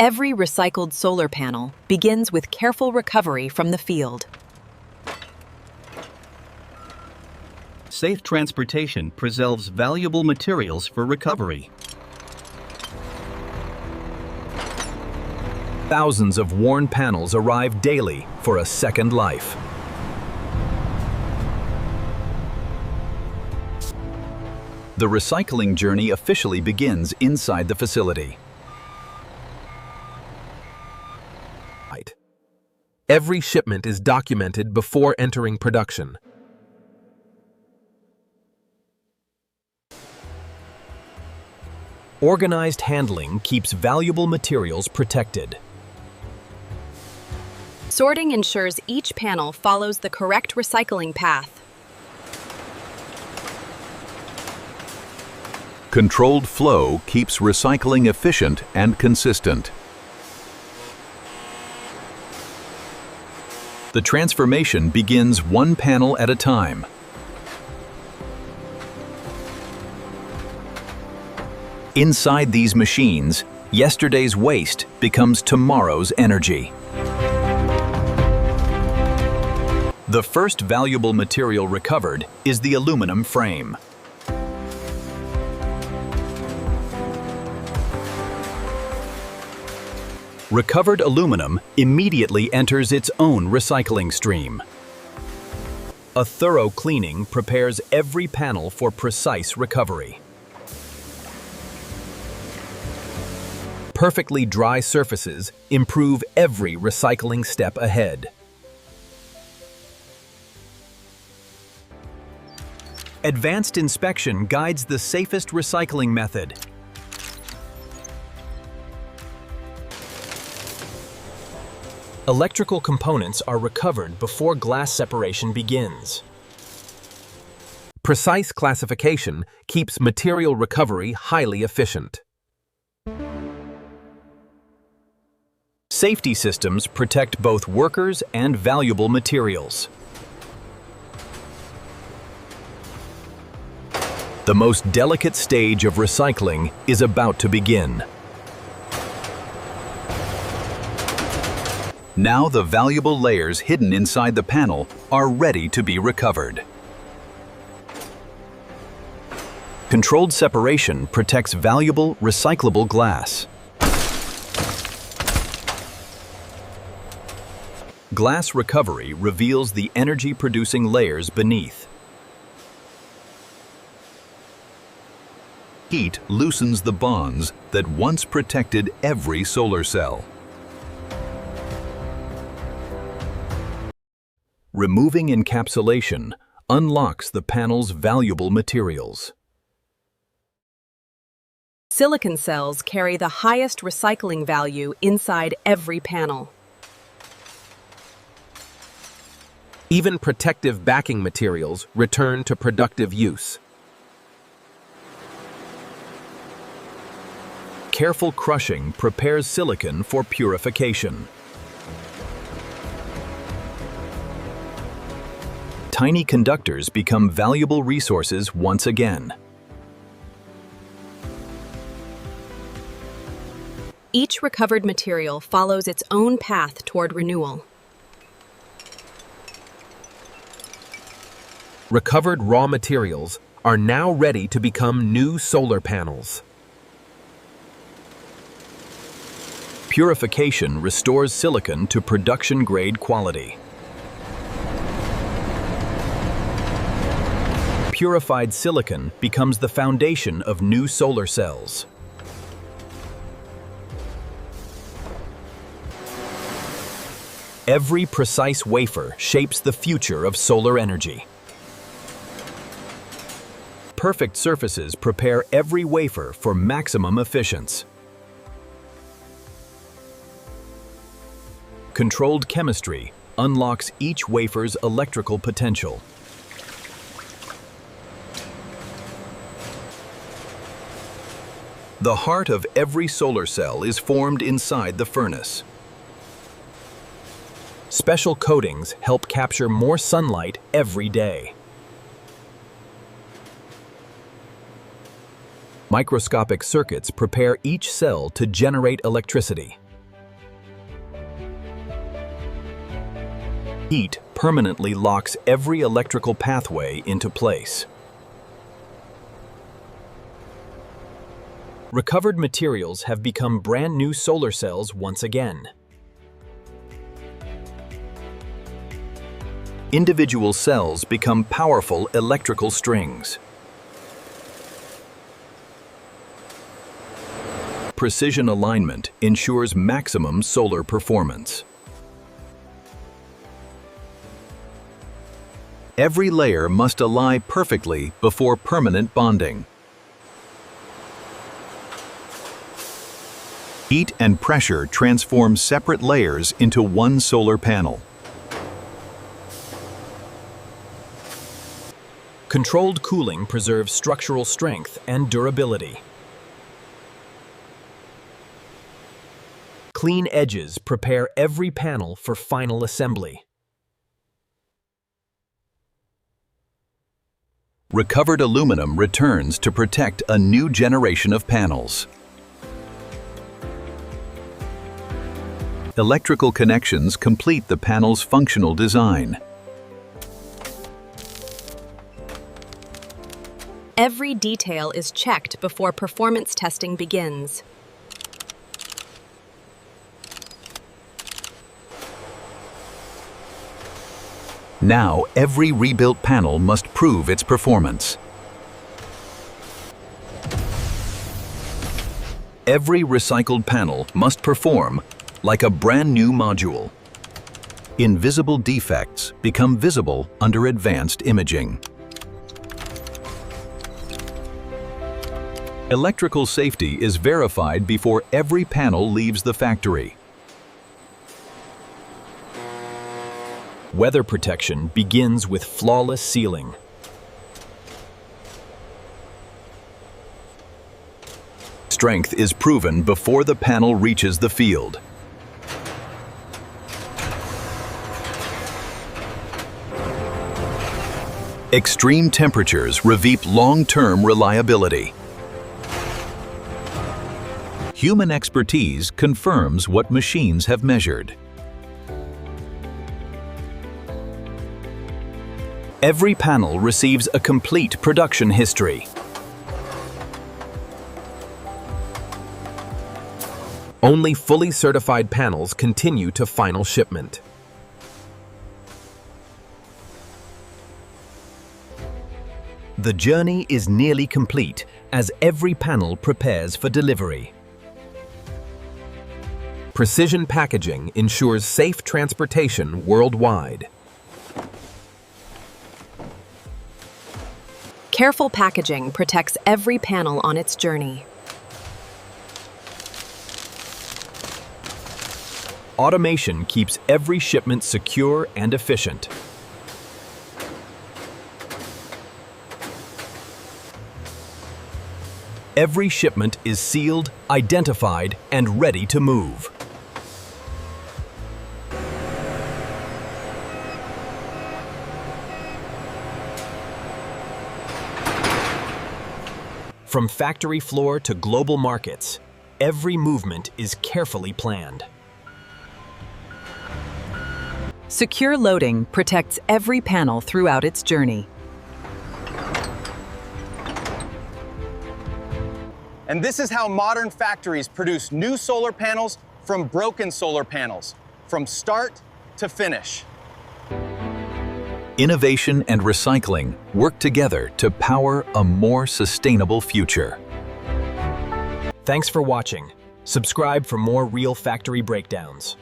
Every recycled solar panel begins with careful recovery from the field. Safe transportation preserves valuable materials for recovery. Thousands of worn panels arrive daily for a second life. The recycling journey officially begins inside the facility. Every shipment is documented before entering production. Organized handling keeps valuable materials protected. Sorting ensures each panel follows the correct recycling path. Controlled flow keeps recycling efficient and consistent. The transformation begins one panel at a time. Inside these machines, yesterday's waste becomes tomorrow's energy. The first valuable material recovered is the aluminum frame. Recovered aluminum immediately enters its own recycling stream. A thorough cleaning prepares every panel for precise recovery. Perfectly dry surfaces improve every recycling step ahead. Advanced inspection guides the safest recycling method. Electrical components are recovered before glass separation begins. Precise classification keeps material recovery highly efficient. Safety systems protect both workers and valuable materials. The most delicate stage of recycling is about to begin. Now the valuable layers hidden inside the panel are ready to be recovered. Controlled separation protects valuable, recyclable glass. Glass recovery reveals the energy-producing layers beneath. Heat loosens the bonds that once protected every solar cell. Removing encapsulation unlocks the panel's valuable materials. Silicon cells carry the highest recycling value inside every panel. Even protective backing materials return to productive use. Careful crushing prepares silicon for purification. Tiny conductors become valuable resources once again. Each recovered material follows its own path toward renewal. Recovered raw materials are now ready to become new solar panels. Purification restores silicon to production-grade quality. Purified silicon becomes the foundation of new solar cells. Every precise wafer shapes the future of solar energy. Perfect surfaces prepare every wafer for maximum efficiency. Controlled chemistry unlocks each wafer's electrical potential. The heart of every solar cell is formed inside the furnace. Special coatings help capture more sunlight every day. Microscopic circuits prepare each cell to generate electricity. Heat permanently locks every electrical pathway into place. Recovered materials have become brand new solar cells once again. Individual cells become powerful electrical strings. Precision alignment ensures maximum solar performance. Every layer must align perfectly before permanent bonding. Heat and pressure transform separate layers into one solar panel. Controlled cooling preserves structural strength and durability. Clean edges prepare every panel for final assembly. Recovered aluminum returns to protect a new generation of panels. Electrical connections complete the panel's functional design. Every detail is checked before performance testing begins. Now, every rebuilt panel must prove its performance. Every recycled panel must perform like a brand new module. Invisible defects become visible under advanced imaging. Electrical safety is verified before every panel leaves the factory. Weather protection begins with flawless sealing. Strength is proven before the panel reaches the field. Extreme temperatures reveal long-term reliability. Human expertise confirms what machines have measured. Every panel receives a complete production history. Only fully certified panels continue to final shipment. The journey is nearly complete as every panel prepares for delivery. Precision packaging ensures safe transportation worldwide. Careful packaging protects every panel on its journey. Automation keeps every shipment secure and efficient. Every shipment is sealed, identified, and ready to move. From factory floor to global markets, every movement is carefully planned. Secure loading protects every panel throughout its journey. And this is how modern factories produce new solar panels from broken solar panels, from start to finish. Innovation and recycling work together to power a more sustainable future. Thanks for watching. Subscribe for more real factory breakdowns.